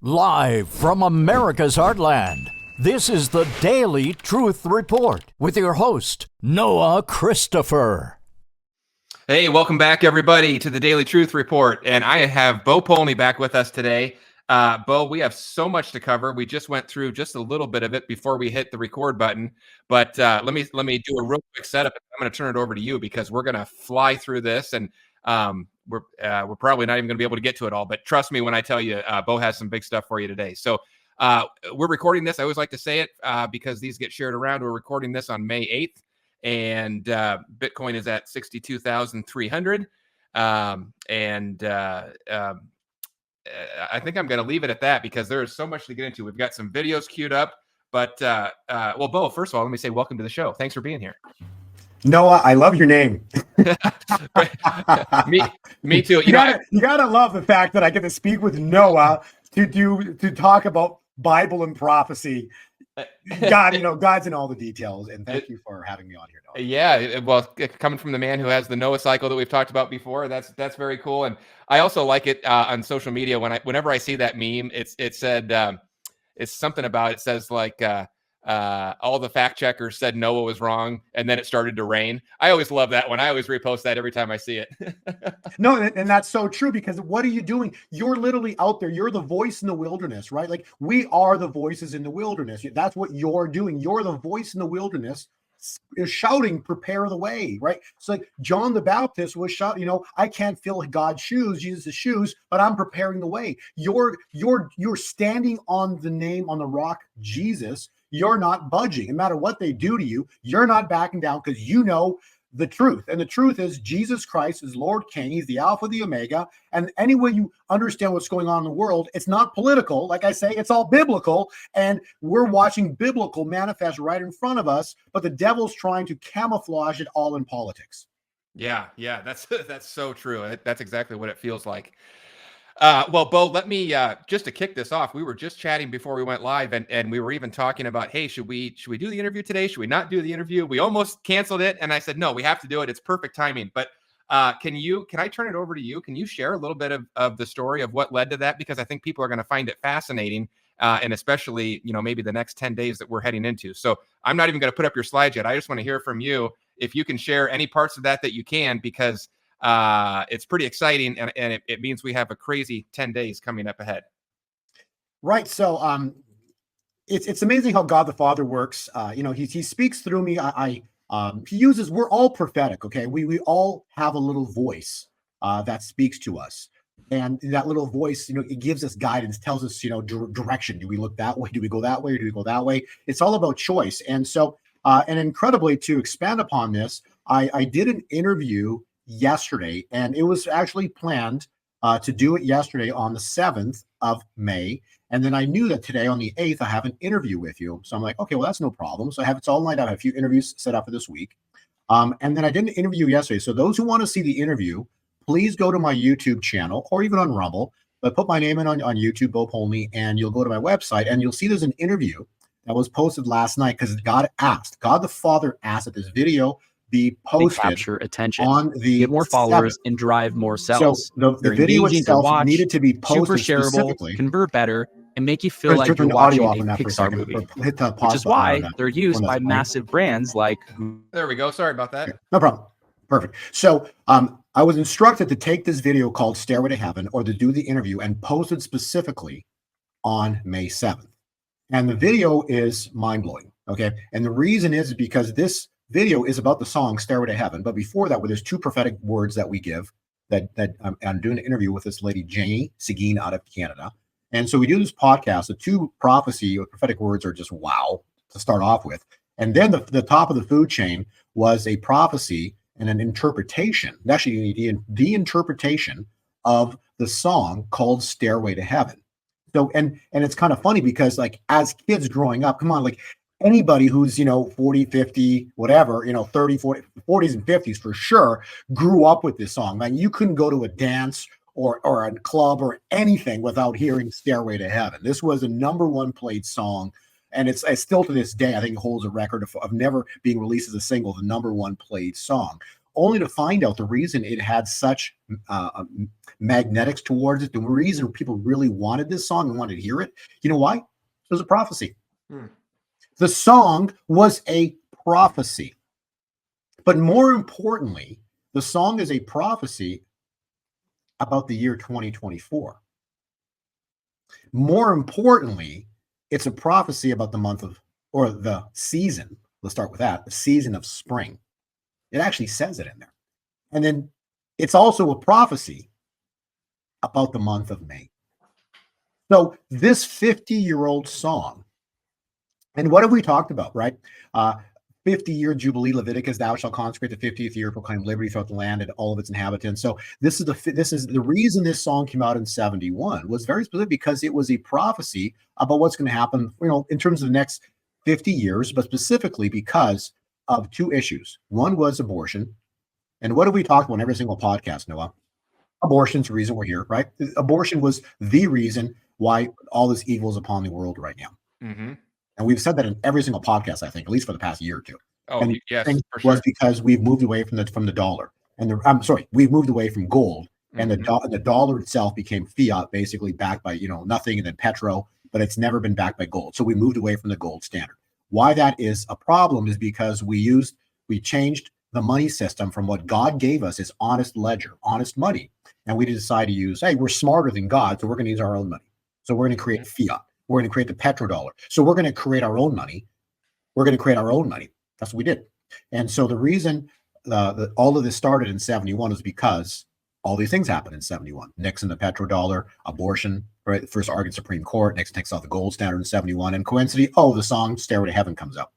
Live from America's heartland, this is the Daily Truth Report with your host, Noah Christopher. Hey, welcome back, everybody, to the Daily Truth Report. And I have Bo Polny back with us today. Bo, we have so much to cover. We just went through just a little bit of it before we hit the record button. But let me do a real quick setup. I'm going to turn it over to you because we're going to fly through this, and we're probably not even going to be able to get to it all. But trust me when I tell you, Bo has some big stuff for you today. So we're recording this. I always like to say it because these get shared around. We're recording this on May 8th. And Bitcoin is at 62,300. I think I'm going to leave it at that because there is so much to get into. We've got some videos queued up. But, well, Bo, first of all, let me say welcome to the show. Thanks for being here. Noah, I love your name. Me too. You gotta love the fact that I get to speak with Noah to talk about Bible and prophecy. God, God's in all the details, and thank you for having me on here, Noah. Yeah, well, coming from the man who has the Noah cycle that we've talked about before, that's very cool. And I also like it on social media whenever I see that meme. It said it's something about it says like all the fact checkers said Noah was wrong, and then it started to rain. I always love that one. I always repost that every time I see it. No, and that's so true, because what are you doing? You're literally out there. You're the voice in the wilderness, right? Like, we are the voices in the wilderness. That's what you're doing. You're the voice in the wilderness, is shouting, prepare the way, right? It's like John the Baptist was shouting, I can't fill God's shoes, Jesus' shoes, but I'm preparing the way. You're standing on the name, on the rock, Jesus. You're not budging. No matter what they do to you, you're not backing down, because you know the truth. And the truth is Jesus Christ is Lord King. He's the Alpha, the Omega. And any way you understand what's going on in the world, it's not political. Like I say, it's all biblical. And we're watching biblical manifest right in front of us, but the devil's trying to camouflage it all in politics. Yeah, that's so true. That's exactly what it feels like. Well, Bo, let me just to kick this off. We were just chatting before we went live, and we were even talking about, hey, should we do the interview today? Should we not do the interview? We almost canceled it, and I said, no, we have to do it. It's perfect timing. But can I turn it over to you? Can you share a little bit of the story of what led to that? Because I think people are going to find it fascinating, and especially maybe the next 10 days that we're heading into. So I'm not even going to put up your slides yet. I just want to hear from you if you can share any parts of that you can, because it's pretty exciting, and it means we have a crazy 10 days coming up ahead. Right. So it's amazing how God the Father works. He speaks through me. He uses, we're all prophetic. Okay. We all have a little voice that speaks to us. And that little voice, it gives us guidance, tells us, direction. Do we look that way? Do we go that way? Or do we go that way? It's all about choice. And so, and incredibly, to expand upon this, I did an interview yesterday, and it was actually planned to do it yesterday on the 7th of May. And then I knew that today on the 8th, I have an interview with you. So I'm like, okay, well, that's no problem. So it's all lined up. I have a few interviews set up for this week. And then I did an interview yesterday. So those who want to see the interview, please go to my YouTube channel or even on Rumble, but put my name in on YouTube, Bo Polny, and you'll go to my website and you'll see there's an interview that was posted last night, because God the Father asked that this video be posted, capture attention, on the get more followers, 7th. and drive more sales. So the video itself needed to be posted super shareable, specifically, convert better, and make you feel like you're watching a Pixar movie. Which is why they're used by massive brands like. There we go. Sorry about that. No problem. Perfect. So I was instructed to take this video called Stairway to Heaven, or to do the interview, and post it specifically on May 7th. And the video is mind-blowing. Okay. And the reason is because this video is about the song Stairway to Heaven. But before that, there's two prophetic words that we give, that I'm doing an interview with this lady, Jenny Seguin, out of Canada. And so we do this podcast. The two prophecy or prophetic words are just wow to start off with. And then the top of the food chain was a prophecy and an interpretation, actually the interpretation of the song called Stairway to Heaven. So, and it's kind of funny because, like, as kids growing up, come on, like, anybody who's, 40, 50, whatever, 30, 40, 40s and 50s for sure, grew up with this song. Like, you couldn't go to a dance or a club or anything without hearing Stairway to Heaven. This was a #1 played song. And it's still to this day, I think it holds a record of never being released as a single, the #1 played song. only to find out the reason it had such magnetics towards it, the reason people really wanted this song and wanted to hear it. You know why? It was a prophecy. The song was a prophecy. But more importantly, the song is a prophecy about the year 2024. More importantly, it's a prophecy about the month of, or the season. Let's start with that, the season of spring. It actually says it in there. And then it's also a prophecy about the month of May. So this 50-year-old song, and what have we talked about, right? 50-year Jubilee, Leviticus, thou shalt consecrate the 50th year, proclaim liberty throughout the land and all of its inhabitants. So this is the reason this song came out in 71 was very specific, because it was a prophecy about what's going to happen, in terms of the next 50 years, but specifically because of two issues. One was abortion. And what have we talked about in every single podcast, Noah? Abortion's the reason we're here, right? Abortion was the reason why all this evil is upon the world right now. And we've said that in every single podcast, I think, at least for the past year or two. Oh, and yes, for was sure. because we've moved away from the dollar, and we've moved away from gold, and the dollar itself became fiat, basically backed by nothing, and then petro, but it's never been backed by gold. So we moved away from the gold standard. Why that is a problem is because we changed the money system from what God gave us is honest ledger, honest money, and we decided to use, hey, we're smarter than God, so we're going to use our own money. So we're going to create fiat. We're going to create the petrodollar. So we're going to create our own money. That's what we did. And so the reason all of this started in 71 is because all these things happened in 71. Nixon, the petrodollar, abortion, right? First argued Supreme Court. Nixon takes off the gold standard in 71. And coincidentally, the song Stairway to Heaven comes up.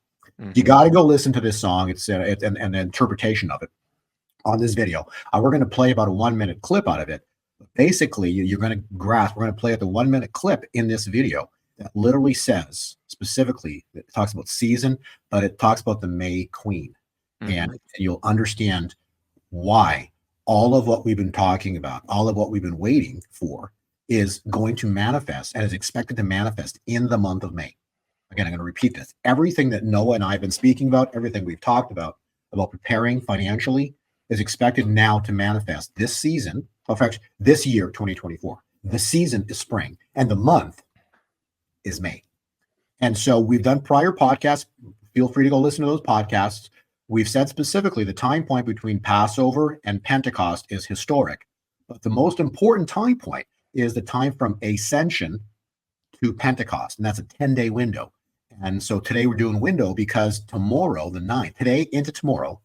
You got to go listen to this song. It's and the interpretation of it on this video. We're going to play about a 1-minute clip out of it. Basically, you're going to grasp. We're going to play at the 1-minute clip in this video that literally says specifically, it talks about season, but it talks about the May Queen. And you'll understand why all of what we've been talking about, all of what we've been waiting for, is going to manifest and is expected to manifest in the month of May. Again, I'm going to repeat this. Everything that Noah and I have been speaking about, everything we've talked about preparing financially, is expected now to manifest this season, in fact, this year, 2024. The season is spring, and the month is May. And so we've done prior podcasts. Feel free to go listen to those podcasts. We've said specifically the time point between Passover and Pentecost is historic. But the most important time point is the time from Ascension to Pentecost. And that's a 10-day window. And so today we're doing window because tomorrow, the 9th, today into tomorrow,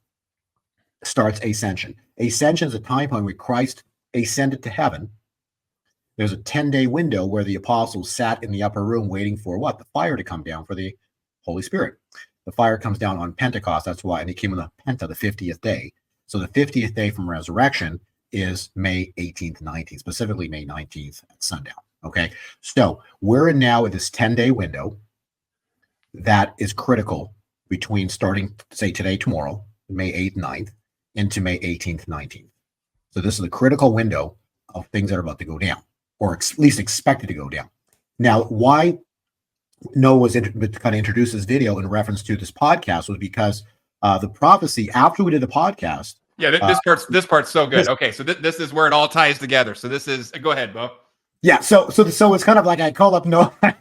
starts Ascension. Ascension is a time point where Christ ascended to heaven. There's a 10-day window where the apostles sat in the upper room waiting for what? The fire to come down for the Holy Spirit. The fire comes down on Pentecost. That's why, and it came on the Penta, the 50th day. So the 50th day from resurrection is May 18th, 19th, specifically May 19th at sundown. Okay. So we're now in this 10-day window that is critical between starting, say, today, tomorrow, May 8th, 9th, into May 18th, 19th. So this is a critical window of things that are about to go down, or at least expected to go down. Now, why Noah was kind of introduced this video in reference to this podcast was because the prophecy after we did the podcast. Yeah, this part's so good. Okay, so this is where it all ties together. So this is, go ahead, Bo. Yeah, so it's kind of like I called up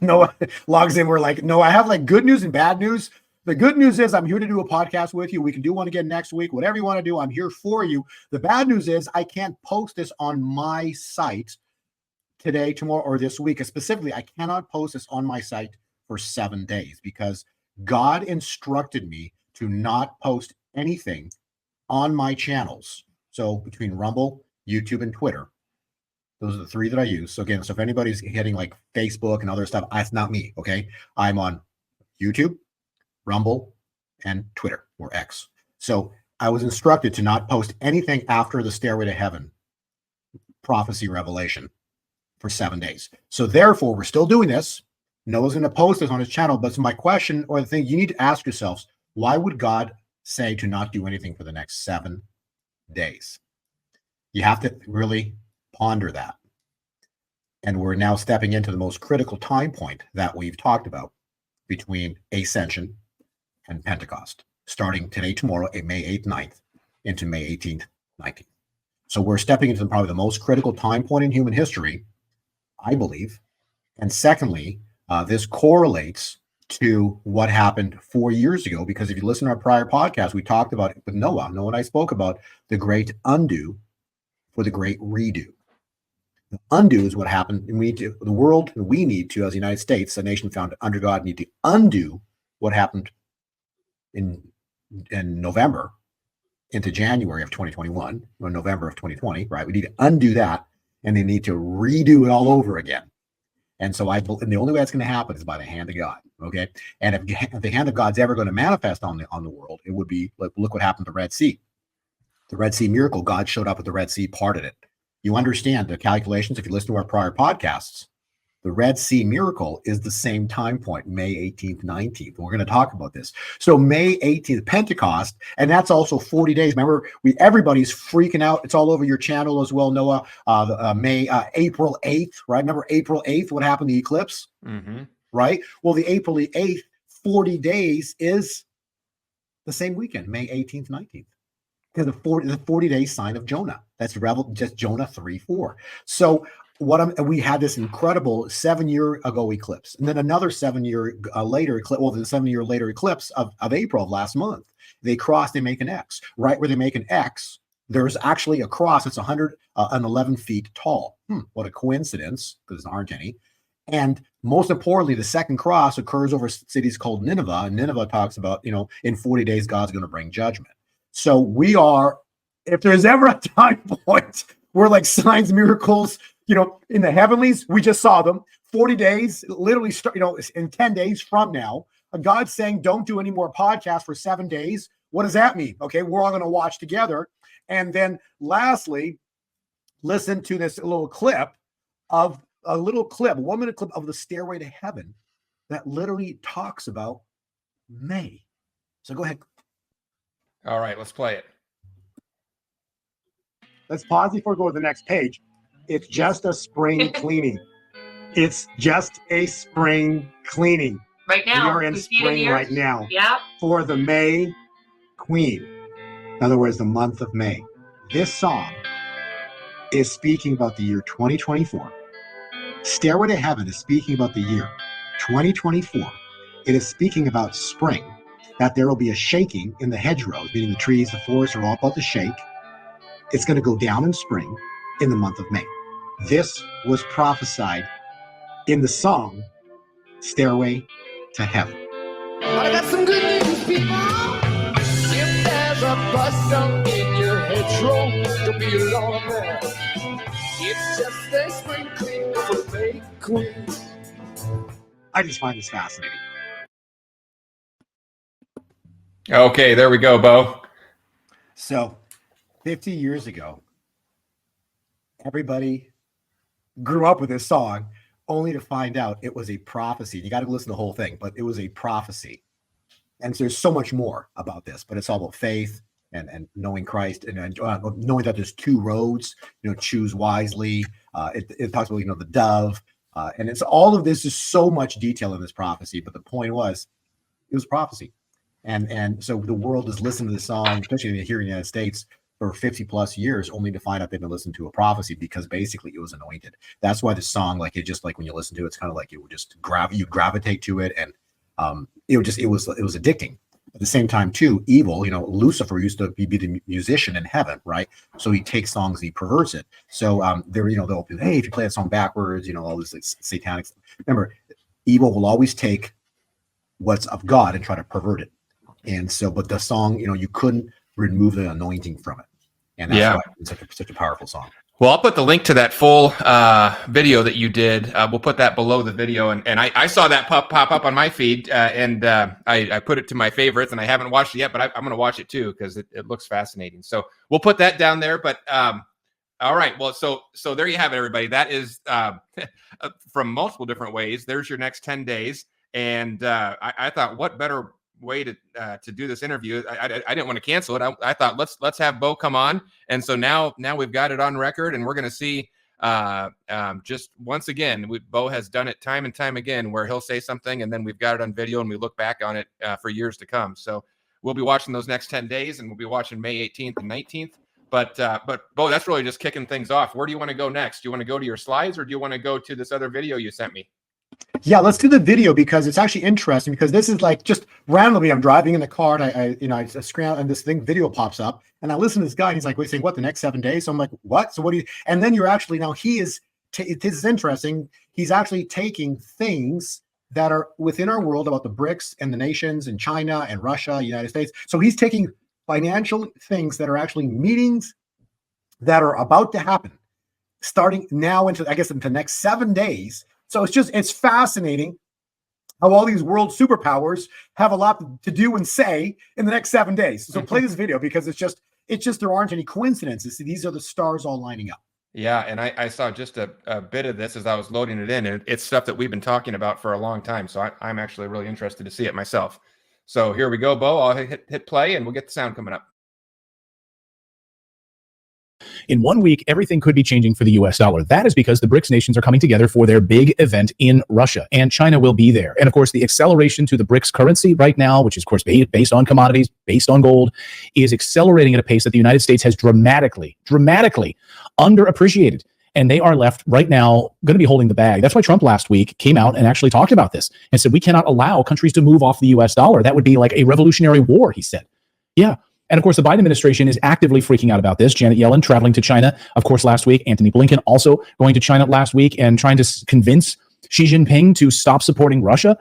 Noah logs in. We're like, no, I have like good news and bad news. The good news is I'm here to do a podcast with you. We can do one again next week. Whatever you want to do, I'm here for you. The bad news is I can't post this on my site today, tomorrow, or this week. Specifically, I cannot post this on my site for 7 days because God instructed me to not post anything on my channels. So between Rumble, YouTube, and Twitter, those are the three that I use. So again, so if anybody's hitting like Facebook and other stuff, that's not me, okay? I'm on YouTube, Rumble, and Twitter, or X. So I was instructed to not post anything after the Stairway to Heaven prophecy revelation for 7 days. So therefore, we're still doing this. Noah's going to post this on his channel, but my question, or the thing you need to ask yourselves, why would God say to not do anything for the next 7 days? You have to really ponder that. And we're now stepping into the most critical time point that we've talked about between Ascension and Pentecost, starting today, tomorrow, May 8th, 9th, into May 18th, 19th. So we're stepping into probably the most critical time point in human history, I believe. And secondly, this correlates to what happened 4 years ago, because if you listen to our prior podcast, we talked about it with Noah. Noah and I spoke about the great undo for the great redo. The undo is what happened, and we need to, the world, we need to, as the United States, a nation founded under God, need to undo what happened in November into January of 2021, or November of 2020, right? We need to undo that, and they need to redo it all over again. And so and the only way that's going to happen is by the hand of God. Okay. And if the hand of God's ever going to manifest on the world, it would be like, look what happened to the Red Sea. The Red Sea miracle, God showed up at the Red Sea, parted it. You understand the calculations. If you listen to our prior podcasts, the Red Sea miracle is the same time point, May 18th, 19th. We're going to talk about this. So May 18th, Pentecost, and that's also 40 days. Remember, everybody's freaking out. It's all over your channel as well, Noah. April 8th, right? Remember April 8th, what happened to the eclipse? Mm-hmm. Right? Well, the April 8th, 40 days is the same weekend, May 18th, 19th. Because the 40-day sign of Jonah. That's just Jonah 3:4. So we had this incredible 7-year ago eclipse, and then another 7-year later eclipse. Well, the 7-year later eclipse of April of last month. They cross. They make an X. Right where they make an X, there's actually a cross. It's 111 feet tall. What a coincidence! Because there aren't any. And most importantly, the second cross occurs over cities called Nineveh. And Nineveh talks about, in 40 days, God's going to bring judgment. So we are, if there's ever a time point where like signs, miracles, in the heavenlies, we just saw them. 40 days, literally, in 10 days from now, God's saying, don't do any more podcasts for 7 days. What does that mean? Okay, we're all going to watch together. And then lastly, listen to this little clip, a 1-minute clip of the Stairway to Heaven that literally talks about May. So go ahead. All right, let's play it. Let's pause before we go to the next page. It's just a spring cleaning. It's just a spring cleaning. Right now. We are in spring right now. Yeah. For the May Queen. In other words, the month of May. This song is speaking about the year 2024. Stairway to Heaven is speaking about the year 2024. It is speaking about spring. That there will be a shaking in the hedgerows, meaning the trees, the forests are all about to shake. It's going to go down in spring in the month of May. This was prophesied in the song Stairway to Heaven. I got some good news, people. If there's a bustle in your hedgerow, don't be alarmed there. It's just a spring clean for May Queen. I just find this fascinating. Okay, there we go, Bo. So 50 years ago, everybody grew up with this song only to find out it was a prophecy. You got to listen to the whole thing, but it was a prophecy. And so there's so much more about this, but it's all about faith and knowing Christ and knowing that there's two roads, choose wisely. It talks about, the dove. And it's all of this is so much detail in this prophecy. But the point was, it was prophecy. And so the world has listened to the song, especially here in the United States, for 50 plus years, only to find out they've been listening to a prophecy because basically it was anointed. That's why the song, when you listen to it, it's kind of like it would just you gravitate to it, and it was addicting. At the same time, too, evil. Lucifer used to be the musician in heaven, right? So he takes songs, he perverts it. So they'll be, hey, if you play that song backwards, all this satanic stuff. Remember, evil will always take what's of God and try to pervert it. And so, but the song, you couldn't remove the anointing from it. And that's why it's such a powerful song. Well, I'll put the link to that full video that you did. We'll put that below the video. And I saw that pop up on my feed, and I put it to my favorites, and I haven't watched it yet, but I'm going to watch it too because it looks fascinating. So we'll put that down there. But all right. Well, so there you have it, everybody. That is from multiple different ways. There's your next 10 days. And I thought, what better way to do this interview? I didn't want to cancel it. I thought let's have Bo come on, and so now we've got it on record, and we're going to see just once again, Bo has done it time and time again, where he'll say something, and then we've got it on video, and we look back on it for years to come. So we'll be watching those next 10 days, and we'll be watching May 18th and 19th. But Bo, that's really just kicking things off. Where do you want to go next? Do you want to go to your slides, or do you want to go to this other video you sent me? Yeah, let's do the video because it's actually interesting, because this is like just randomly I'm driving in the car and I scroll and this video pops up and I listen to this guy and he's like, wait, saying what, the next 7 days? So I'm like, what? So what do you, and then you're actually, now he is, this is interesting. He's actually taking things that are within our world about the BRICS and the nations and China and Russia, United States. So he's taking financial things that are actually meetings that are about to happen starting now into, I guess, into the next 7 days. So it's fascinating how all these world superpowers have a lot to do and say in the next 7 days. So play this video because it's just there aren't any coincidences. These are the stars all lining up. Yeah, and I saw just a bit of this as I was loading it in, and it's stuff that we've been talking about for a long time. So I'm actually really interested to see it myself. So here we go, Bo. I'll hit play, and we'll get the sound coming up. In 1 week, everything could be changing for the US dollar. That is because the BRICS nations are coming together for their big event in Russia, and China will be there. And of course, the acceleration to the BRICS currency right now, which is of course based on commodities, based on gold, is accelerating at a pace that the United States has dramatically underappreciated. And they are left right now going to be holding the bag. That's why Trump last week came out and actually talked about this and said, we cannot allow countries to move off the US dollar. That would be like a revolutionary war, he said. Yeah. And of course, the Biden administration is actively freaking out about this. Janet Yellen traveling to China, of course, last week. Antony Blinken also going to China last week and trying to convince Xi Jinping to stop supporting Russia.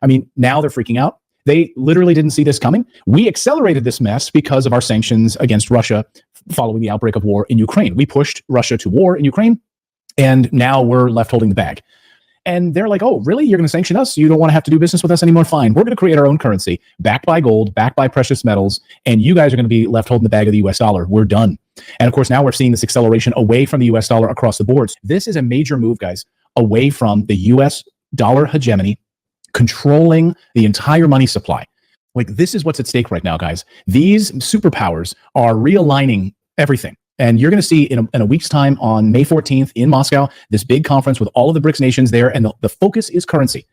I mean, now they're freaking out. They literally didn't see this coming. We accelerated this mess because of our sanctions against Russia following the outbreak of war in Ukraine. We pushed Russia to war in Ukraine, and now we're left holding the bag. And they're like, oh, really? You're going to sanction us? You don't want to have to do business with us anymore? Fine. We're going to create our own currency, backed by gold, backed by precious metals, and you guys are going to be left holding the bag of the US dollar. We're done. And of course, now we're seeing this acceleration away from the US dollar across the boards. This is a major move, guys, away from the US dollar hegemony, controlling the entire money supply. Like, this is what's at stake right now, guys. These superpowers are realigning everything. And you're going to see in a week's time on May 14th in Moscow, this big conference with all of the BRICS nations there, and the focus is currency.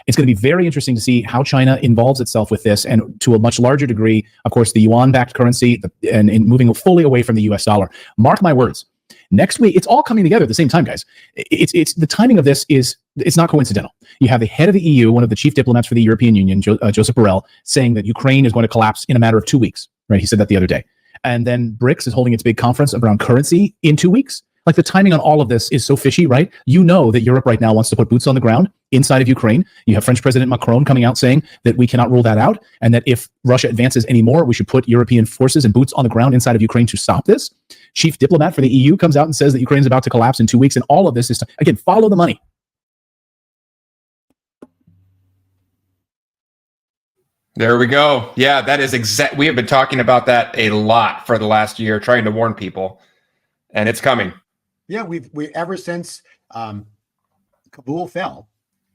It's going to be very interesting to see how China involves itself with this, and to a much larger degree, of course, the yuan-backed currency, and moving fully away from the US dollar. Mark my words. Next week, it's all coming together at the same time, guys. It's the timing of this it's not coincidental. You have the head of the EU, one of the chief diplomats for the European Union, Joseph Borrell, saying that Ukraine is going to collapse in a matter of 2 weeks. Right? He said that the other day. And then BRICS is holding its big conference around currency in 2 weeks. Like, the timing on all of this is so fishy, right? You know that Europe right now wants to put boots on the ground inside of Ukraine. You have French President Macron coming out saying that we cannot rule that out, and that if Russia advances anymore, we should put European forces and boots on the ground inside of Ukraine to stop this. Chief diplomat for the EU comes out and says that Ukraine is about to collapse in 2 weeks, and all of this is, again, follow the money. There we go. Yeah, that is exact. We have been talking about that a lot for the last year, trying to warn people, and it's coming. Yeah, we ever since Kabul fell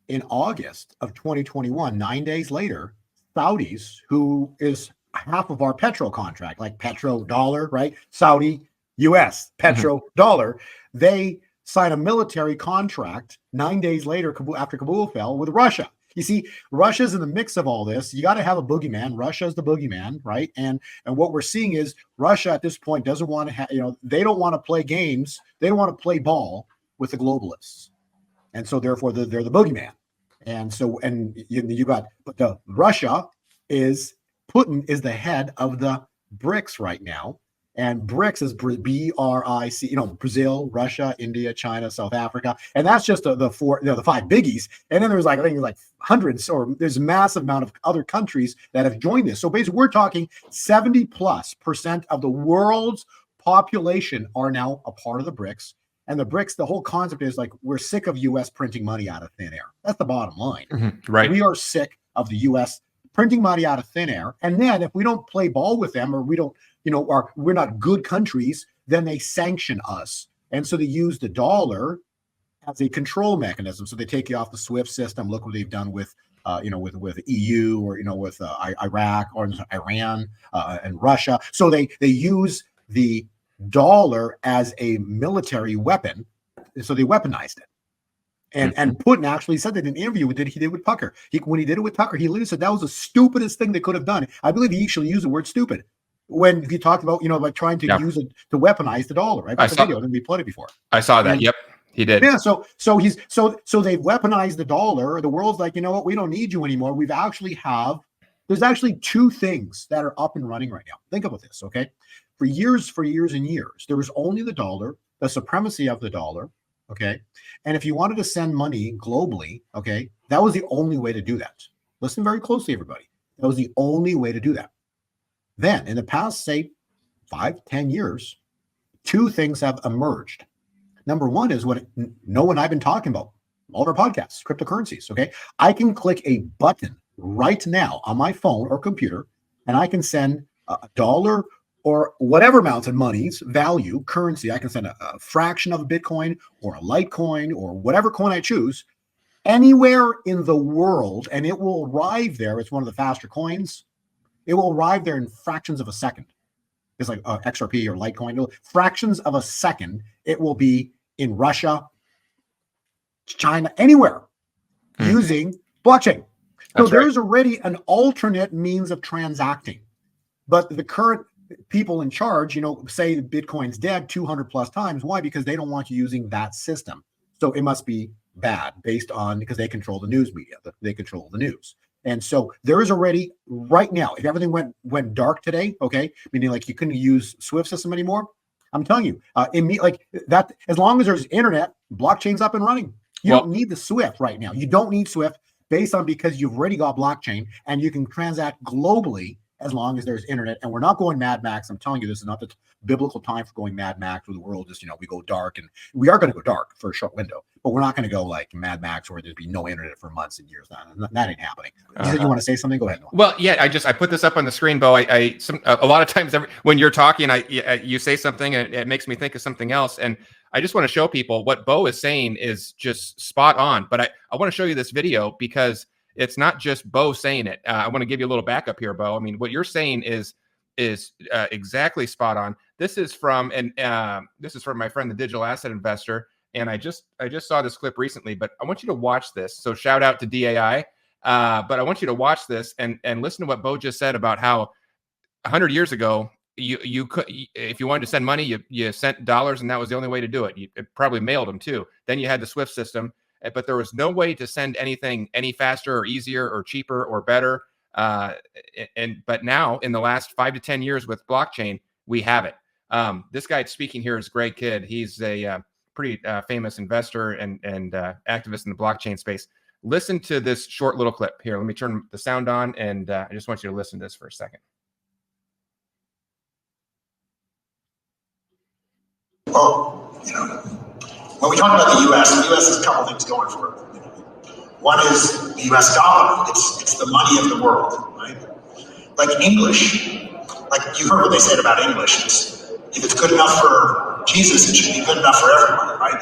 in August of 2021, 9 days later, Saudis, who is half of our petro contract, like petro dollar, right? Saudi, US, petro dollar, they sign a military contract 9 days later, after Kabul fell, with Russia. You see, Russia's in the mix of all this. You got to have a boogeyman. Russia's the boogeyman, right? And what we're seeing is Russia at this point doesn't want to they don't want to play games. They don't want to play ball with the globalists. And so therefore they're the boogeyman. And so, and you got, but Putin is the head of the BRICS right now. And BRICS is BRIC, Brazil, Russia, India, China, South Africa, and that's just the five biggies. And then there's I think hundreds, or there's a massive amount of other countries that have joined this. So basically, we're talking 70+% of the world's population are now a part of the BRICS. And the BRICS, the whole concept is we're sick of U.S. printing money out of thin air. That's the bottom line. Right? We are sick of the U.S. printing money out of thin air, and then if we don't play ball with them, or we don't. We're not good countries, then they sanction us. And so they use the dollar as a control mechanism. So they take you off the SWIFT system. Look what they've done with EU, or, with Iraq, or Iran, and Russia. So they use the dollar as a military weapon. So they weaponized it. And Putin actually said that in an interview he did with Tucker. When he did it with Tucker, he literally said that was the stupidest thing they could have done. I believe he actually used the word stupid when he talked about, like trying to use it to weaponize the dollar. Right? That's a video, and we played it before. I saw that. Yep, he did. Yeah. So they've weaponized the dollar. The world's like, you know what? We don't need you anymore. There's actually two things that are up and running right now. Think about this, okay? For years and years, there was only the dollar, the supremacy of the dollar. Okay. And if you wanted to send money globally, okay, that was the only way to do that. Listen very closely, everybody. That was the only way to do that. Then in the past, say 5-10 years, two things have emerged. Number one is what Noah and I've been talking about, all of our podcasts, cryptocurrencies. Okay. I can click a button right now on my phone or computer, and I can send a dollar or whatever amount of money's value, currency. I can send a fraction of a Bitcoin or a Litecoin or whatever coin I choose anywhere in the world, and it will arrive there. It's one of the faster coins. It will arrive there in fractions of a second. It's like XRP or Litecoin. Fractions of a second, it will be in Russia, China, anywhere using blockchain. So there's already an alternate means of transacting. But the current people in charge, say Bitcoin's dead 200 plus times. Why? Because they don't want you using that system. So it must be bad because they control the news media. They control the news. And so there is already right now, if everything went dark today, okay, meaning like you couldn't use Swift system anymore, I'm telling you, like that, as long as there's internet, blockchain's up and running. You don't need the Swift right now. You don't need Swift because you've already got blockchain and you can transact globally as long as there's internet. And we're not going Mad Max. I'm telling you, this is not the biblical time for going Mad Max where the world just, we go dark, and we are going to go dark for a short window, but we're not going to go like Mad Max where there'd be no internet for months and years. That ain't happening. You said you want to say something? Go ahead. Well, yeah, I put this up on the screen, Bo. A lot of times when you're talking, you say something and it makes me think of something else. And I just want to show people what Bo is saying is just spot on. But I want to show you this video because it's not just Bo saying it. I want to give you a little backup here, Bo. I mean, what you're saying is exactly spot on. This is from my friend, the digital asset investor, and I just saw this clip recently. But I want you to watch this. So shout out to DAI. But I want you to watch this and listen to what Bo just said about how 100 years ago you could, if you wanted to send money, you sent dollars, and that was the only way to do it. It probably mailed them too. Then you had the Swift system. But there was no way to send anything any faster or easier or cheaper or better. But now in the last 5 to 10 years with blockchain, we have it. This guy speaking here is Greg Kidd. He's a pretty famous investor and activist in the blockchain space. Listen to this short little clip here. Let me turn the sound on, and I just want you to listen to this for a second. Well, when we talk about the U.S. has a couple things going for it. One is the U.S. dollar. It's the money of the world, right? Like English, like you heard what they said about English. If it's good enough for Jesus, it should be good enough for everyone, right?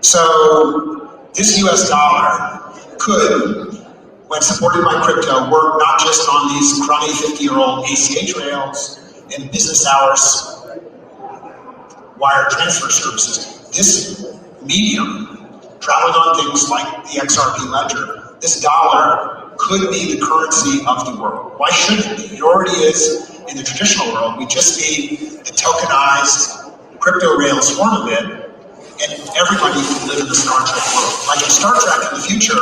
So this U.S. dollar could, when supported by crypto, work not just on these crummy 50-year-old ACH rails and business hours wire transfer services. This medium, traveling on things like the XRP ledger, this dollar could be the currency of the world. Why shouldn't it be? It already is in the traditional world. We just need the tokenized crypto rails form of it, and everybody can live in the Star Trek world. Like in Star Trek in the future,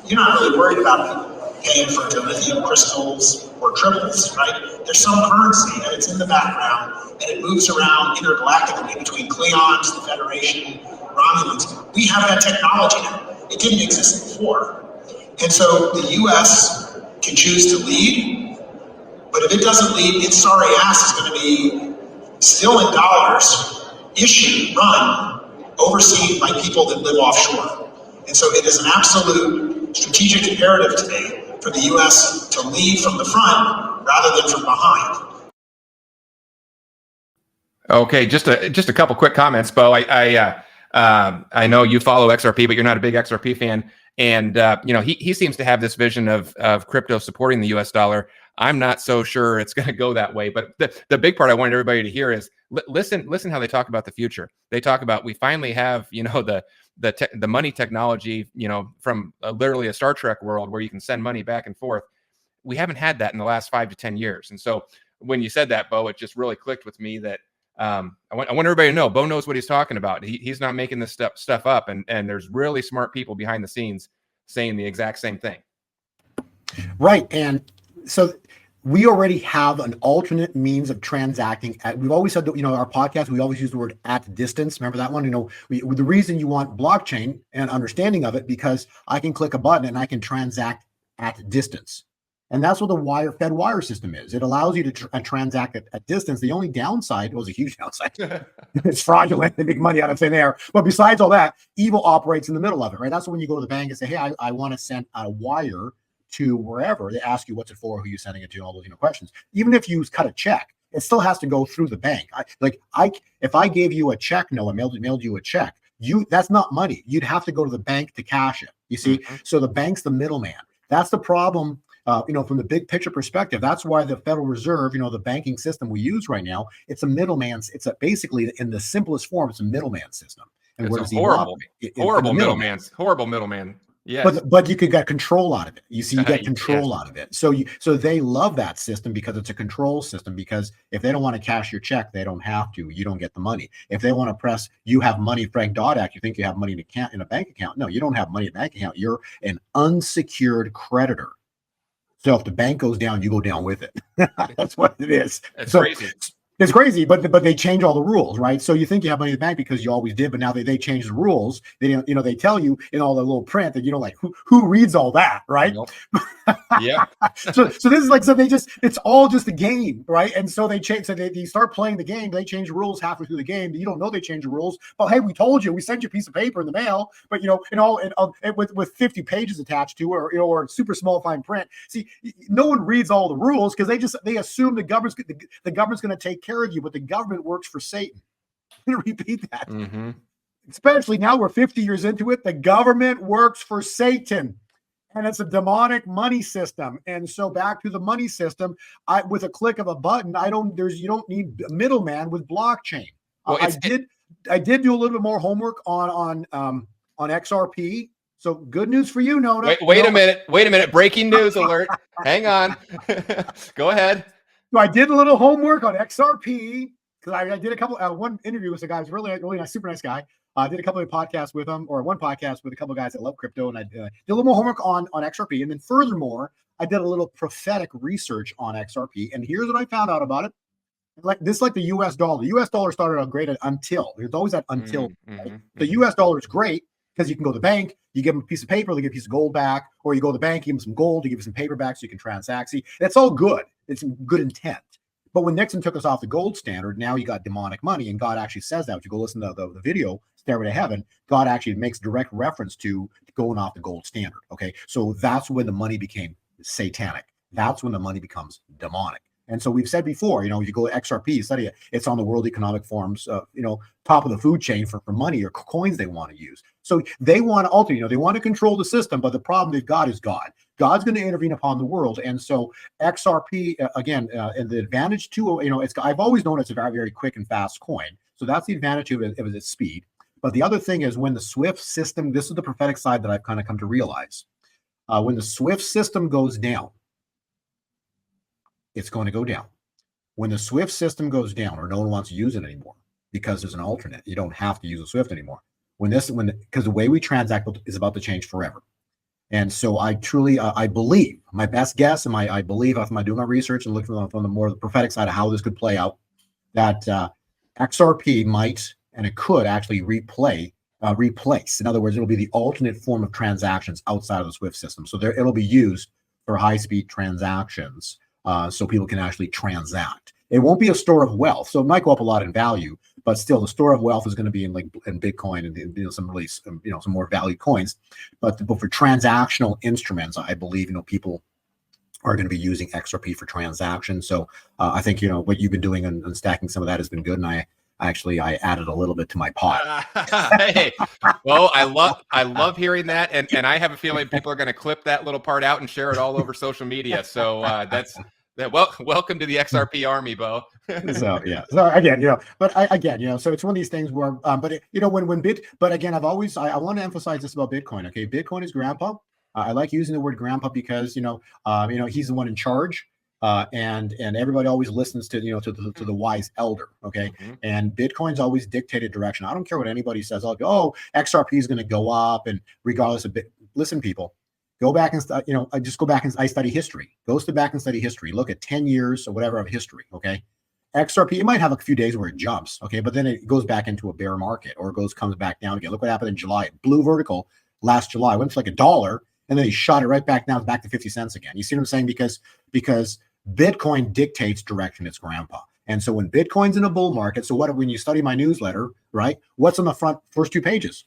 you're not really worried about people paying for dilithium crystals or triples, right? There's some currency and it's in the background and it moves around intergalactically between Cleons, the Federation, Romulans. We have that technology now. It didn't exist before. And so the US can choose to lead, but if it doesn't lead, its sorry ass is going to be still in dollars, issued, run, overseen by people that live offshore. And so it is an absolute strategic imperative today for the U.S. to lead from the front rather than from behind. Okay, just a couple quick comments, Bo. I know you follow XRP, but you're not a big XRP fan, and he seems to have this vision of crypto supporting the U.S. dollar. I'm not so sure it's going to go that way, but the big part I wanted everybody to hear is listen how they talk about the future. They talk about we finally have the money technology, from literally a Star Trek world where you can send money back and forth. We haven't had that in the last 5 to 10 years. And so when you said that, Bo, it just really clicked with me that I want everybody to know Bo knows what he's talking about. He's not making this stuff up. And there's really smart people behind the scenes saying the exact same thing. Right. And so we already have an alternate means of transacting. We've always said that, our podcast, we always use the word at distance. Remember that one? The reason you want blockchain and understanding of it, because I can click a button and I can transact at distance. And that's what the Wirefed wire system is. It allows you to transact at distance. The only downside, was a huge downside. It's fraudulent. They make money out of thin air. But besides all that, evil operates in the middle of it, right? That's when you go to the bank and say, hey, I want to send a wire to wherever. They ask you what's it for, who you're sending it to, all those questions. Even if you cut a check, it still has to go through the bank. If I gave you a check, Noah, mailed you a check, that's not money. You'd have to go to the bank to cash it. You see? Mm-hmm. So the bank's the middleman. That's the problem. From the big picture perspective, that's why the Federal Reserve, the banking system we use right now, it's a middleman. Basically, in the simplest form, it's a middleman system. And it's a horrible middleman. Yes. But you could get control out of it. You see, you get control out of it. So they love that system because it's a control system. Because if they don't want to cash your check, they don't have to. You don't get the money. If they want to press, you have money, Frank Dodd, you think you have money in a bank account. No, you don't have money in a bank account. You're an unsecured creditor. So if the bank goes down, you go down with it. That's what it is. It's crazy. It's crazy, but they change all the rules, right? So you think you have money in the bank because you always did, but now they change the rules. They they tell you in all the little print that who reads all that, right? Nope. Yeah. So this is it's all just a game, right? And so they change. So they start playing the game. They change the rules halfway through the game. You don't know they change the rules. But hey, we told you. We sent you a piece of paper in the mail. But with 50 pages attached to it, or super small fine print. See, no one reads all the rules because they assume the government's going to take care of you, but the government works for Satan. I'm going to repeat that. Mm-hmm. Especially now we're 50 years into it. The government works for Satan, and it's a demonic money system. And so back to the money system, with a click of a button, you don't need a middleman with blockchain. Well, I did do a little bit more homework on XRP. So good news for you, Nona. Wait a minute. Breaking news alert. Hang on. Go ahead. So I did a little homework on XRP because I did a couple. One interview with a guy who's really nice, super nice guy. I did a couple of podcasts with him, or one podcast with a couple of guys that love crypto, and I did a little more homework on XRP. And then furthermore, I did a little prophetic research on XRP. And here's what I found out about it. Like the U.S. dollar. The U.S. dollar started out great until. There's always that until. Mm-hmm. Right? The U.S. dollar is great because you can go to the bank, you give them a piece of paper, they give a piece of gold back, or you go to the bank, you give them some gold, you give them some paper back so you can transact. See, that's all good. It's good intent. But when Nixon took us off the gold standard, now you got demonic money, and God actually says that. If you go listen to the video, Stairway to Heaven, God actually makes direct reference to going off the gold standard. Okay, so that's when the money became satanic. That's when the money becomes demonic. And so we've said before, if you go to XRP, study it, it's on the World Economic Forum's, top of the food chain for money or coins they want to use. So they want to alter, they want to control the system, but the problem they've got is God. God's going to intervene upon the world. And so XRP, again, and the advantage too, I've always known it's a very, very quick and fast coin. So that's the advantage of its speed. But the other thing is when the SWIFT system, this is the prophetic side that I've kind of come to realize. When the SWIFT system goes down, it's going to go down. When the SWIFT system goes down, or no one wants to use it anymore because there's an alternate, you don't have to use a SWIFT anymore. Because the way we transact is about to change forever. And so I truly, I believe, my best guess, and I believe after I do my research and look from the more prophetic side of how this could play out, that XRP might, and it could actually replace. In other words, it'll be the alternate form of transactions outside of the SWIFT system. So it'll be used for high-speed transactions. So people can actually transact. It won't be a store of wealth, so it might go up a lot in value, but still, the store of wealth is going to be in Bitcoin and some more valued coins. But for transactional instruments, I believe people are going to be using XRP for transactions. So I think what you've been doing and stacking some of that has been good, and I added a little bit to my pot. Hey, well, I love hearing that, and I have a feeling people are going to clip that little part out and share it all over social media. So Welcome to the XRP army, Bo. So yeah. So again, so it's one of these things where, but again, I want to emphasize this about Bitcoin. Okay, Bitcoin is grandpa. I like using the word grandpa because he's the one in charge, and everybody always listens to to the wise elder. Okay, and Bitcoin's always dictated direction. I don't care what anybody says. I'll go, oh, XRP is going to go up, and regardless of listen, people. Go back and I just go back and I study history. Back and study history. Look at 10 years or whatever of history. Okay, XRP, it might have a few days where it jumps. Okay, but then it goes back into a bear market or comes back down again. Look what happened in July. It blew vertical last July. Went to like $1, and then he shot it right back down, back to 50 cents again. You see what I'm saying? Because Bitcoin dictates direction. It's grandpa. And so when Bitcoin's in a bull market, when you study my newsletter, right? What's on the first 2 pages?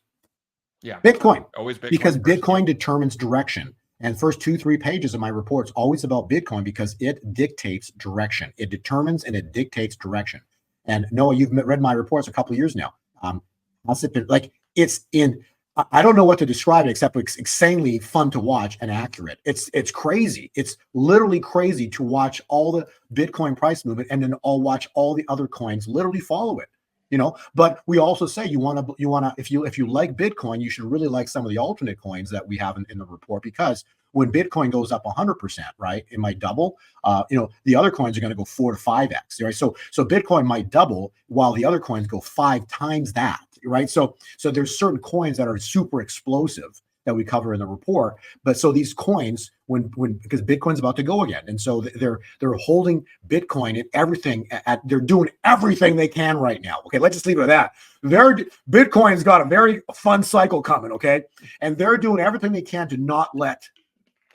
Yeah, Bitcoin. Always Bitcoin. Because Bitcoin determines direction. And first 2-3 pages of my report's always about Bitcoin because it dictates direction. It determines and it dictates direction. And Noah, you've read my reports a couple of years now. I don't know what to describe it except it's insanely fun to watch and accurate. It's crazy. It's literally crazy to watch all the Bitcoin price movement and then watch all the other coins literally follow it. But we also say you want to if you like Bitcoin, you should really like some of the alternate coins that we have in the report, because when Bitcoin goes up 100%, right, it might double. The other coins are going to go 4 to 5x, right? So Bitcoin might double while the other coins go 5 times that, right? So there's certain coins that are super explosive that we cover in the report. But so these coins, because Bitcoin's about to go again, and so they're holding Bitcoin and everything they're doing everything they can right now. Okay, let's just leave it at that. Bitcoin's got a very fun cycle coming. Okay, and they're doing everything they can to not let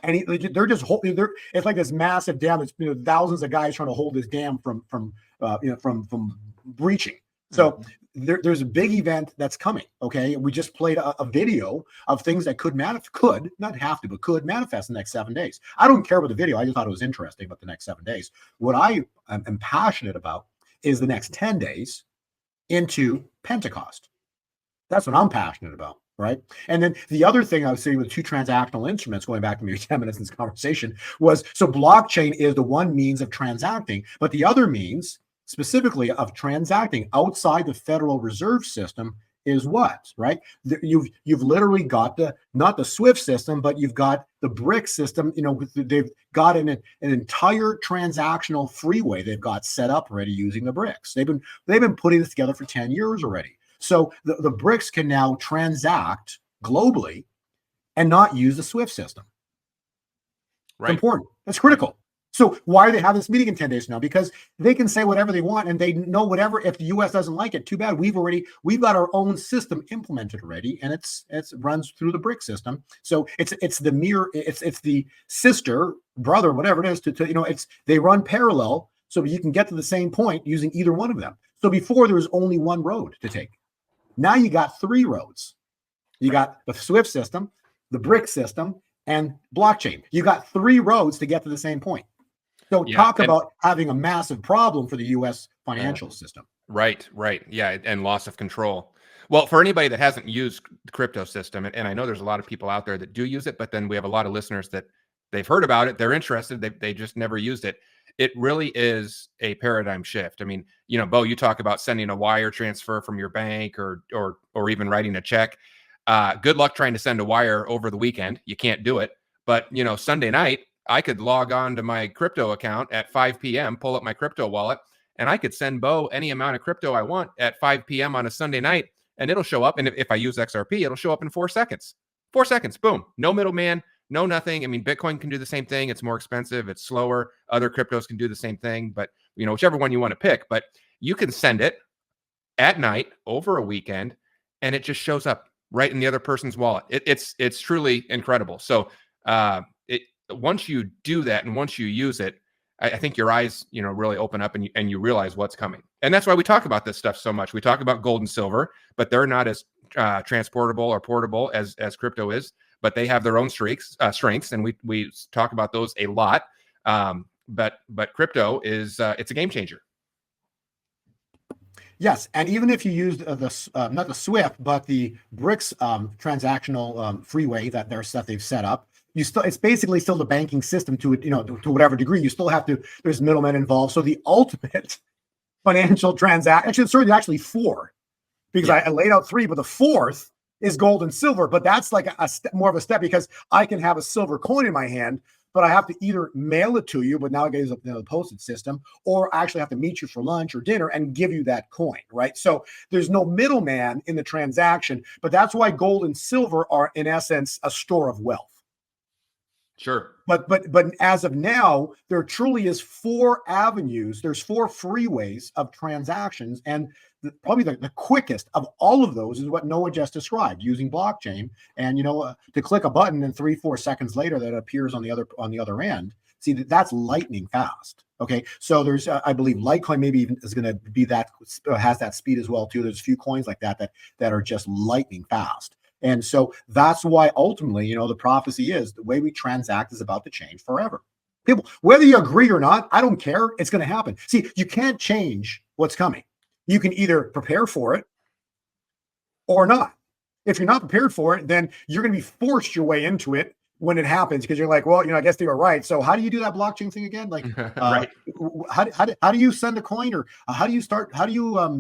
they're just holding. It's like this massive dam. It's thousands of guys trying to hold this dam from breaching. So there's a big event that's coming. Okay, we just played a video of things that could not have to, but could manifest in the next 7 days. I don't care about the video. I just thought it was interesting about the next 7 days. What I am passionate about is the next 10 days into Pentecost. That's what I'm passionate about. Right. And then the other thing I was saying with 2 transactional instruments, going back to maybe 10 minutes in this conversation, was so blockchain is the one means of transacting, but the other means specifically of transacting outside the Federal Reserve System is what, right? You've literally got not the SWIFT system, but you've got the BRIC system. They've got an entire transactional freeway they've got set up already using the BRICS. They've been putting this together for 10 years already. So the BRICS can now transact globally and not use the SWIFT system. Right. It's important. That's critical. So why do they have this meeting in 10 days now? Because they can say whatever they want, and they know whatever. If the U.S. doesn't like it, too bad. We've got our own system implemented already, and it runs through the BRIC system. So it's the sister, brother, whatever it is. They run parallel, so you can get to the same point using either one of them. So before there was only one road to take. Now you got 3 roads. You got the SWIFT system, the BRIC system, and blockchain. You got 3 roads to get to the same point. So talk about having a massive problem for the U.S. financial system. Right. Yeah, and loss of control. Well, for anybody that hasn't used the crypto system, and I know there's a lot of people out there that do use it, but then we have a lot of listeners that they've heard about it, they're interested, they just never used it. It really is a paradigm shift. I mean, Bo, you talk about sending a wire transfer from your bank or even writing a check. Good luck trying to send a wire over the weekend. You can't do it. But, Sunday night, I could log on to my crypto account at 5 p.m., pull up my crypto wallet, and I could send Bo any amount of crypto I want at 5 p.m. on a Sunday night, and it'll show up. And if I use XRP, it'll show up in 4 seconds. 4 seconds, boom. No middleman. No, nothing. I mean, Bitcoin can do the same thing. It's more expensive. It's slower. Other cryptos can do the same thing, but whichever one you want to pick, but you can send it at night over a weekend and it just shows up right in the other person's wallet. It's truly incredible. So once you do that and once you use it, I think your eyes, really open up and you realize what's coming. And that's why we talk about this stuff so much. We talk about gold and silver, but they're not as transportable or portable as crypto is. But they have their own strengths, and we talk about those a lot. But crypto is it's a game changer. Yes, and even if you used not the SWIFT, but the BRICS transactional freeway that they've set up, it's basically still the banking system to whatever degree. You still have to. There's middlemen involved. So the ultimate financial transaction, actually four, because I laid out three, but the fourth is gold and silver. But that's like more of a step, because I can have a silver coin in my hand, but I have to either mail it to you, but now it goes up the postage system, or I actually have to meet you for lunch or dinner and give you that coin, right? So there's no middleman in the transaction, but that's why gold and silver are, in essence, a store of wealth. Sure. But as of now, there truly is four avenues. There's four freeways of transactions, and probably the quickest of all of those is what Noah just described, using blockchain. And to click a button and 3-4 seconds later that appears on the other end. See, that's lightning fast. Okay, so there's I believe Litecoin maybe even is going to be has that speed as well too. There's a few coins like that are just lightning fast. And so that's why ultimately, the prophecy is the way we transact is about to change forever. People, whether you agree or not, I don't care. It's going to happen. See, you can't change what's coming. You can either prepare for it or not. If you're not prepared for it, then you're going to be forced your way into it when it happens, because you're like, well, I guess they were right. So how do you do that blockchain thing again? Like, right. How do you send a coin, or how do you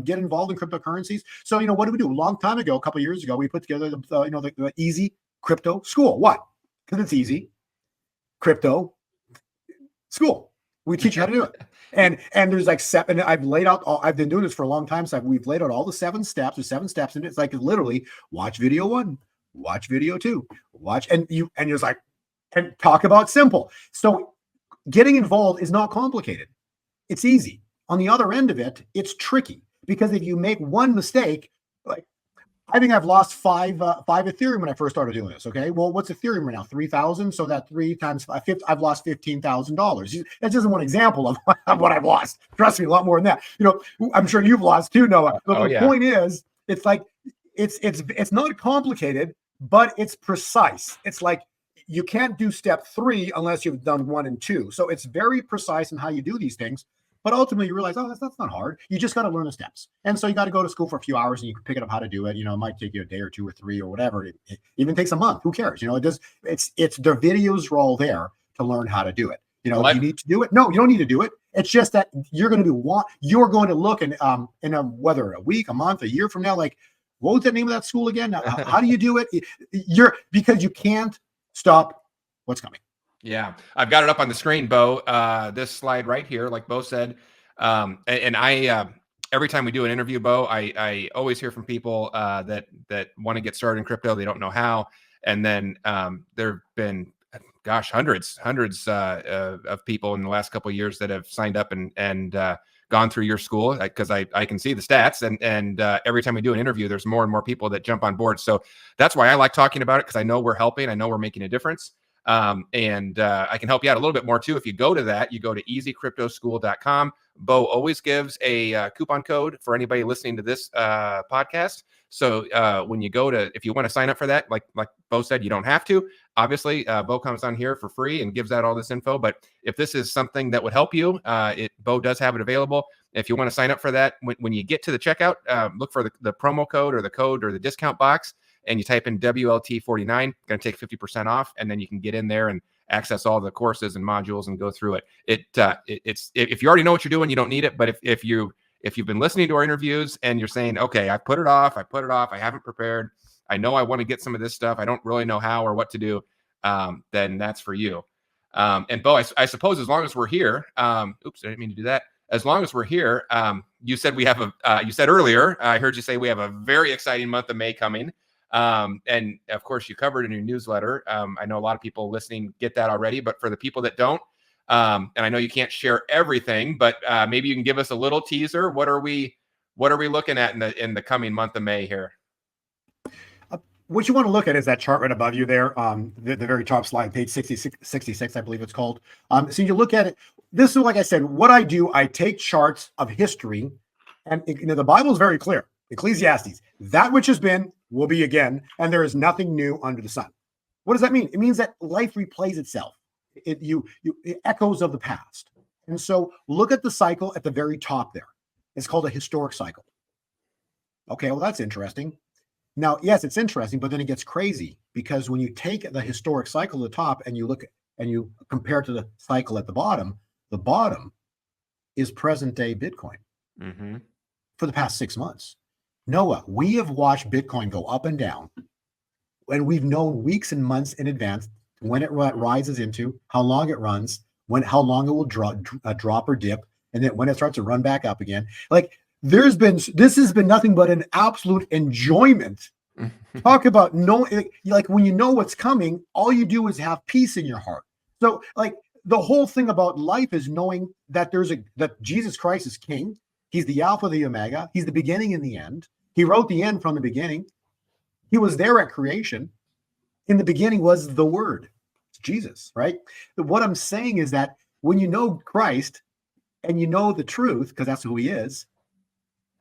get involved in cryptocurrencies? So, what do we do? A long time ago, a couple of years ago, we put together the easy crypto school. What? Because it's easy. Crypto school. We teach you how to do it. And there's like seven. I've laid out I've been doing this for a long time. So we've laid out all the 7 steps. There's 7 steps, and it's like literally watch video 1, watch video 2, watch, and you're like, and talk about simple. So getting involved is not complicated. It's easy. On the other end of it, it's tricky, because if you make one mistake, like I think I've lost 5 Ethereum when I first started doing this. Okay, well, what's Ethereum right now? 3,000. So that 3 times 5, I've lost $15,000. That's just one example of what I've lost. Trust me, a lot more than that. I'm sure you've lost too, Noah. But the point is, it's like it's not complicated, but it's precise. It's like you can't do step 3 unless you've done 1 and 2. So it's very precise in how you do these things. But ultimately, you realize, oh, that's not hard. You just got to learn the steps. And so you got to go to school for a few hours, and you can pick it up how to do it. It might take you a day or 2 or 3 or whatever. It even takes a month. Who cares? It does. It's the videos are all there to learn how to do it. Do you need to do it? No, you don't need to do it. It's just that you're going to look in whether a week, a month, a year from now, like, what was the name of that school again? How do you do it? Because you can't stop what's coming. Yeah, I've got it up on the screen, Bo. This slide right here, like Bo said, and I every time we do an interview, Bo, I always hear from people that want to get started in crypto. They don't know how, and then there've been, hundreds of people in the last couple of years that have signed up and gone through your school, because I can see the stats, and every time we do an interview, there's more and more people that jump on board. So that's why I like talking about it, because I know we're helping, I know we're making a difference. And I can help you out a little bit more too. If you go to that, you go to easycryptoschool.com. Bo always gives a coupon code for anybody listening to this podcast. So when you if you want to sign up for that, like Bo said, you don't have to. Obviously, Bo comes on here for free and gives out all this info. But if this is something that would help you, Bo does have it available. If you want to sign up for that, when you get to the checkout, look for the promo code or the discount box, and you type in WLT49, going to take 50% off, and then you can get in there and access all the courses and modules and go through it. It's if you already know what you're doing, you don't need it. But if you've been listening to our interviews and you're saying, okay, I put it off, I haven't prepared, I know I want to get some of this stuff, I don't really know how or what to do, then that's for you. And Bo, I suppose as long as we're here, oops, I didn't mean to do that. As long as we're here, you said you said earlier, I heard you say we have a very exciting month of May coming. And of course you covered in your newsletter. I know a lot of people listening get that already, but for the people that don't, and I know you can't share everything, but maybe you can give us a little teaser. What are we looking at in the coming month of May here? What you want to look at is that chart right above you there, the very top slide, page 66, I believe it's called. So you look at it. This is, like I said, what I do, I take charts of history, and the Bible is very clear. Ecclesiastes, that which has been will be again, and there is nothing new under the sun. What does that mean? It means that life replays itself. It echoes of the past. And so look at the cycle at the very top there. It's called a historic cycle. Okay, well, that's interesting. Now, yes, it's interesting, but then it gets crazy because when you take the historic cycle at the top and you look and you compare it to the cycle at the bottom is present day Bitcoin for the past 6 months. Noah, we have watched Bitcoin go up and down, and we've known weeks and months in advance when it rises into, how long it runs, how long it will drop or dip, and then when it starts to run back up again. Like, this has been nothing but an absolute enjoyment. Talk about like when you know what's coming, all you do is have peace in your heart. So like the whole thing about life is knowing that that Jesus Christ is King. He's the Alpha, the Omega. He's the beginning and the end. He wrote the end from the beginning. He was there at creation. In the beginning was the Word. It's Jesus, right? But what I'm saying is that when you know Christ and you know the truth, because that's who he is,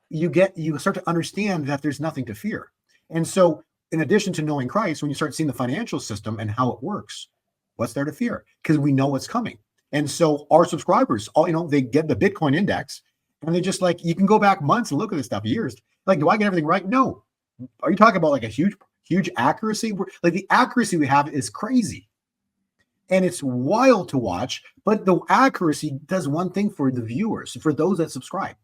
you start to understand that there's nothing to fear. And so in addition to knowing Christ, when you start seeing the financial system and how it works, what's there to fear? Because we know what's coming. And so our subscribers, they get the Bitcoin index and they're just like, you can go back months and look at this stuff, years. Like, do I get everything right? No. Are you talking about like a huge accuracy? Like the accuracy we have is crazy. And it's wild to watch, but the accuracy does one thing for the viewers, for those that subscribe.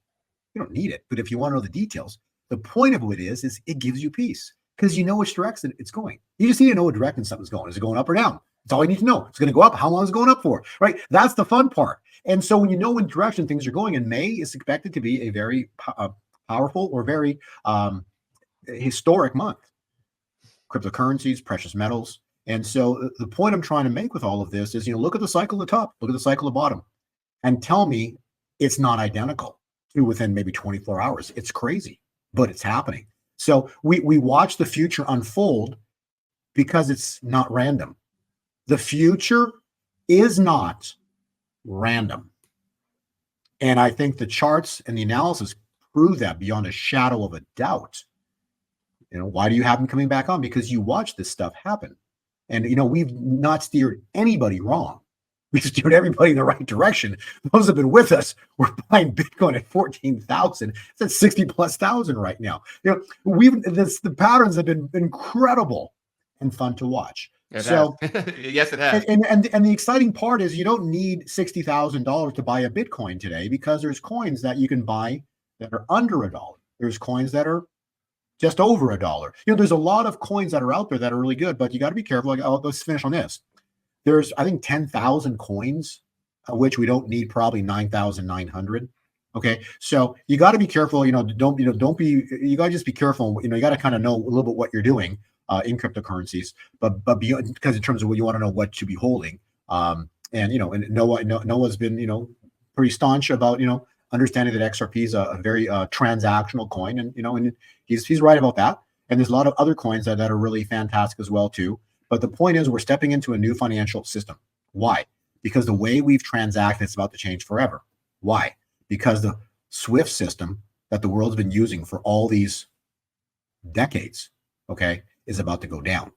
You don't need it, but if you want to know the details, the point of it is it gives you peace because you know which direction it's going. You just need to know what direction something's going. Is it going up or down? That's all you need to know. It's going to go up. How long is it going up for? Right? That's the fun part. And so when you know which direction things are going, and May is expected to be a very powerful or very historic month. Cryptocurrencies, precious metals. And so the point I'm trying to make with all of this is, look at the cycle at the top, look at the cycle at the bottom, and tell me it's not identical to within maybe 24 hours. It's crazy, but it's happening. So we watch the future unfold because it's not random. The future is not random. And I think the charts and the analysis prove that beyond a shadow of a doubt. Why do you have them coming back on? Because you watch this stuff happen. And, we've not steered anybody wrong. We've steered everybody in the right direction. Those have been with us. We're buying Bitcoin at 14,000. It's at 60,000+ right now. The patterns have been incredible and fun to watch. So yes, it has. And the exciting part is you don't need $60,000 to buy a Bitcoin today because there's coins that you can buy that are under $1. There's coins that are just over $1. There's a lot of coins that are out there that are really good, but you got to be careful. Like, let's finish on this. There's, I think, 10,000 coins, which we don't need probably 9,900. Okay, so you got to be careful. You got to just be careful. You got to kind of know a little bit what you're doing in cryptocurrencies, but beyond, because in terms of what you want to know what to be holding, and Noah's been pretty staunch about understanding that XRP is a very transactional coin, and he's right about that. And there's a lot of other coins that are really fantastic as well too. But the point is, we're stepping into a new financial system. Why? Because the way we've transacted is about to change forever. Why? Because the SWIFT system that the world's been using for all these decades, is about to go down.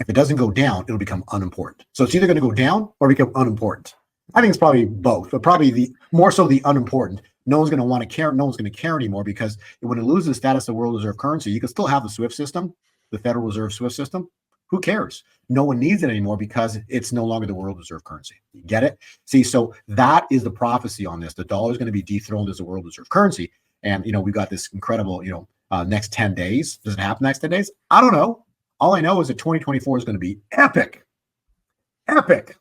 If it doesn't go down, it'll become unimportant. So it's either going to go down or become unimportant. I think it's probably both, but probably more so the unimportant. No one's going to want to care. No one's going to care anymore, because when it loses the status of world reserve currency, you can still have the SWIFT system, the Federal Reserve SWIFT system. Who cares? No one needs it anymore because it's no longer the world reserve currency. You get it? See, so that is the prophecy on this. The dollar is going to be dethroned as a world reserve currency. And, we've got this incredible, next 10 days. Does it happen next 10 days? I don't know. All I know is that 2024 is going to be epic. Epic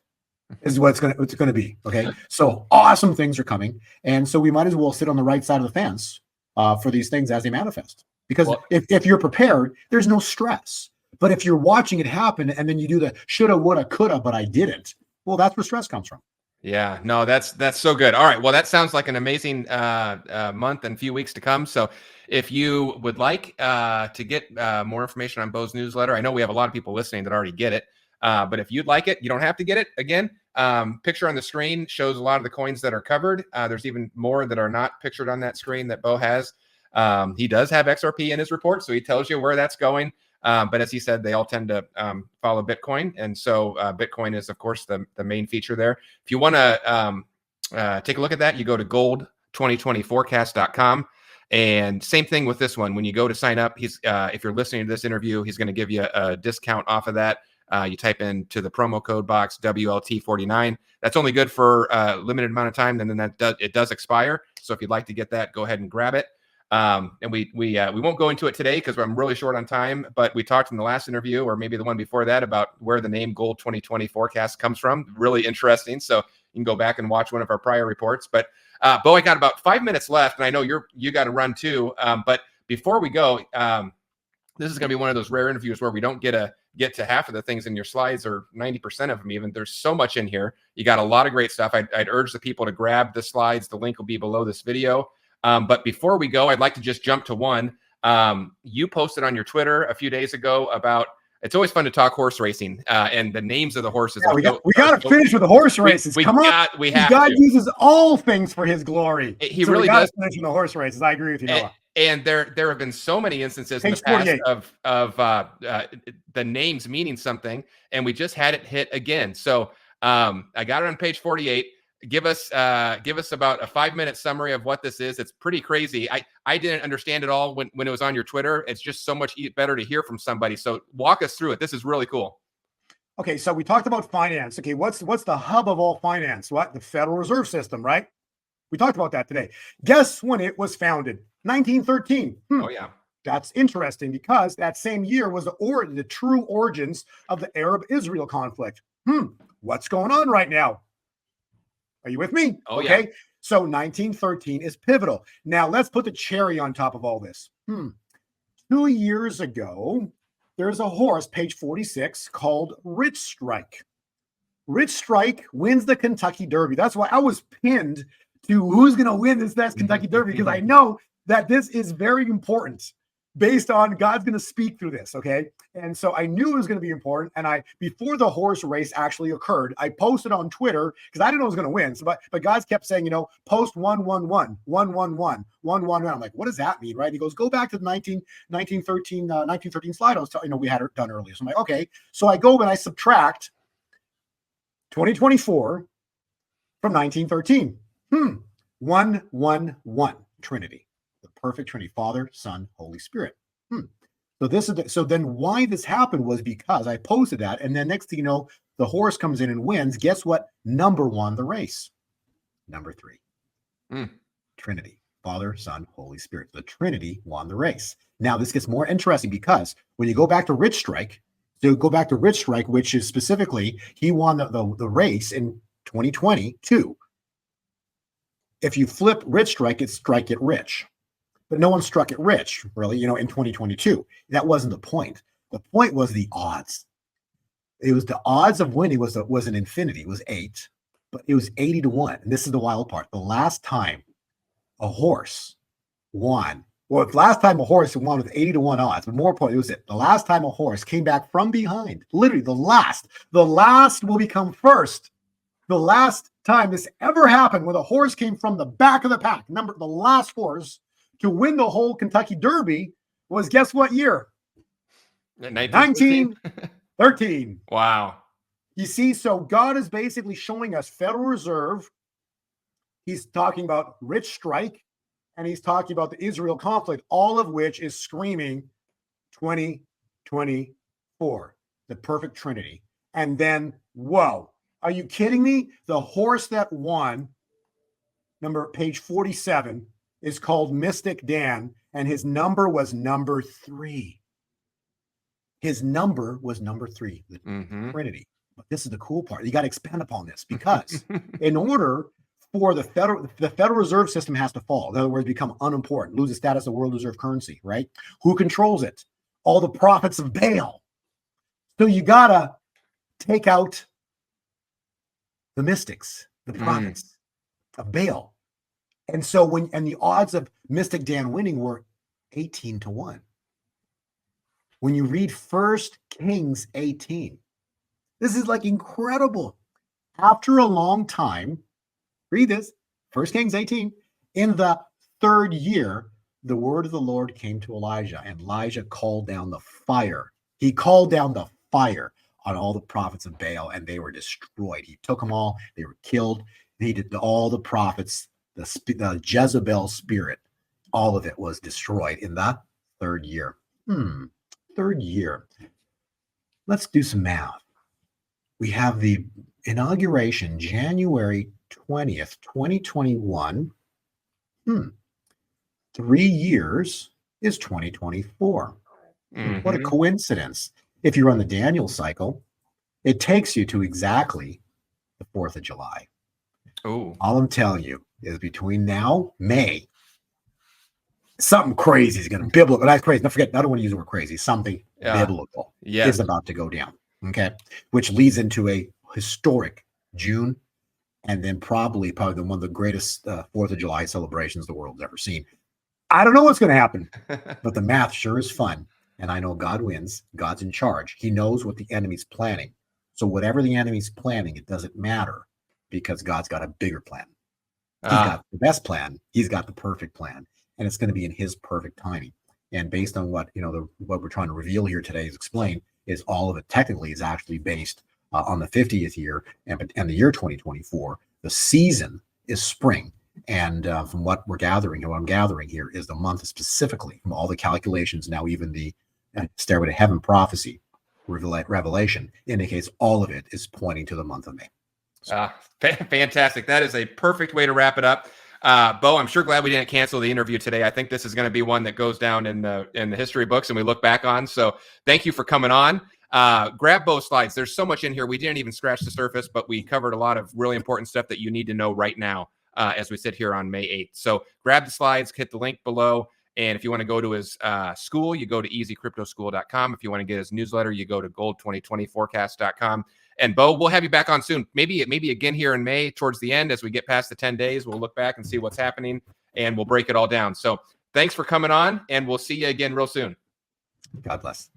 is what it's going to be. Okay. So awesome things are coming. And so we might as well sit on the right side of the fence for these things as they manifest. Because if you're prepared, there's no stress. But if you're watching it happen and then you do the shoulda, woulda, coulda, but I didn't, well, that's where stress comes from. Yeah, no, that's so good. All right. Well, that sounds like an amazing month and few weeks to come. So if you would like to get more information on Bo's newsletter, I know we have a lot of people listening that already get it. But if you'd like it, you don't have to get it. Again, picture on the screen shows a lot of the coins that are covered. There's even more that are not pictured on that screen that Bo has. He does have XRP in his report, so he tells you where that's going. But as he said, they all tend to follow Bitcoin. And so Bitcoin is, of course, the main feature there. If you want to take a look at that, you go to gold2020forecast.com. And same thing with this one. When you go to sign up, he's if you're listening to this interview, he's going to give you a discount off of that. You type into the promo code box WLT49. That's only good for a limited amount of time, and then it does expire. So if you'd like to get that, go ahead and grab it. And we won't go into it today because I'm really short on time. But we talked in the last interview, or maybe the one before that, about where the name Gold 2020 Forecast comes from. Really interesting. So you can go back and watch one of our prior reports. But Bo, I got about 5 minutes left, and I know you got to run too. But before we go, this is going to be one of those rare interviews where we don't get to half of the things in your slides, or 90% of them even. There's so much in here. You got a lot of great stuff. I'd urge the people to grab the slides. The link will be below this video. But before we go, I'd like to just jump to one. You posted on your Twitter a few days ago about, it's always fun to talk horse racing and the names of the horses. Yeah, we got to finish with the horse races. Come on. God uses all things for his glory. He really does. Mention the horse races. I agree with you, Noah. And there have been so many instances in the past of the names meaning something, and we just had it hit again. So I got it on page 48. Give us about a 5-minute summary of what this is. It's pretty crazy. I didn't understand it all when it was on your Twitter. It's just so much better to hear from somebody. So walk us through it. This is really cool. Okay, so we talked about finance. Okay, what's the hub of all finance? What? The Federal Reserve System, right? We talked about that today. Guess when it was founded? 1913. Oh yeah. That's interesting because that same year was the true origins of the Arab-Israel conflict. What's going on right now? Are you with me? Oh, okay. Yeah. So 1913 is pivotal. Now let's put the cherry on top of all this. 2 years ago, there's a horse, page 46, called Rich Strike. Rich Strike wins the Kentucky Derby. That's why I was pinned to who's going to win this next Kentucky Derby, because I know that this is very important based on God's going to speak through this, okay? And so I knew it was going to be important, and before the horse race actually occurred, I posted on Twitter, because I didn't know it was going to win, so, but God kept saying, post 111, 111, 111. I'm like, what does that mean, right? He goes, go back to the 1913 slide I was telling we had it done earlier. So I'm like, okay. So I go and I subtract 2024 from 1913. 111, Trinity. Perfect Trinity, Father, Son, Holy Spirit. So then why this happened was because I posted that, and then next thing you know, the horse comes in and wins. Guess what number won the race? Number 3. Trinity, Father, Son, Holy Spirit. The Trinity won the race. Now this gets more interesting because when you go back to Rich Strike, which is specifically, he won the race in 2022. If you flip Rich Strike, it's Strike It Rich. But no one struck it rich, really, in 2022. That wasn't the point. The point was the odds. It was the odds of winning was an infinity. It was 8, but it was 80 to 1. And this is the wild part. The last time a horse won, the last time a horse won with 80 to 1 odds, but more importantly, the last time a horse came back from behind, literally the last will become first. The last time this ever happened, when a horse came from the back of the pack, the last horse to win the whole Kentucky Derby was, guess what year? 1913. Wow. You see, so God is basically showing us Federal Reserve. He's talking about Rich Strike, and he's talking about the Israel conflict, all of which is screaming 2024, the Perfect Trinity. And then, whoa, are you kidding me? The horse that won, page 47, is called Mystic Dan, and his number was number 3. His number was number 3, the Trinity. But this is the cool part. You got to expand upon this, because in order for the Federal Reserve System has to fall, in other words, become unimportant, lose the status of world reserve currency, right? Who controls it? All the prophets of Baal. So you got to take out the mystics, the prophets of Baal. And so the odds of Mystic Dan winning were 18 to 1. When you read 1 Kings 18, this is like incredible. After a long time, read this, 1 Kings 18, in the 3rd year, the word of the Lord came to Elijah, and Elijah called down the fire. He called down the fire on all the prophets of Baal, and they were destroyed. He took them all. They were killed. He did all the prophets. The Jezebel spirit all of it was destroyed in the third year. Third year. Let's do some math. We have the inauguration January 20th, 2021. 3 years is 2024. What a coincidence. If you run the Daniel cycle, it takes you to exactly the 4th of July. Oh, all I'm telling you is between now, May, something crazy is going to biblical. That's crazy. Don't forget, I don't want to use the word crazy. Something biblical is about to go down. Okay, which leads into a historic June, and then probably one of the greatest 4th of July celebrations the world's ever seen. I don't know what's going to happen, but the math sure is fun. And I know God wins. God's in charge. He knows what the enemy's planning. So whatever the enemy's planning, it doesn't matter because God's got a bigger plan. He's got the best plan. He's got the perfect plan, and it's going to be in his perfect timing. And based on what, what we're trying to reveal here today is explain is all of it technically is actually based on the 50th year and the year 2024. The season is spring. And from what we're gathering, what I'm gathering here is the month specifically from all the calculations. Now, even the Stairway to Heaven prophecy revelation indicates all of it is pointing to the month of May. So. Fantastic. That is a perfect way to wrap it up. Bo, I'm sure glad we didn't cancel the interview today. I think this is going to be one that goes down in the history books and we look back on. So thank you for coming on. Grab Bo's slides. There's so much in here. We didn't even scratch the surface, but we covered a lot of really important stuff that you need to know right now as we sit here on May 8th. So grab the slides, hit the link below. And if you want to go to his school, you go to easycryptoschool.com. If you want to get his newsletter, you go to gold2020forecast.com. And Bo, we'll have you back on soon. Maybe again here in May towards the end as we get past the 10 days. We'll look back and see what's happening and we'll break it all down. So thanks for coming on and we'll see you again real soon. God bless.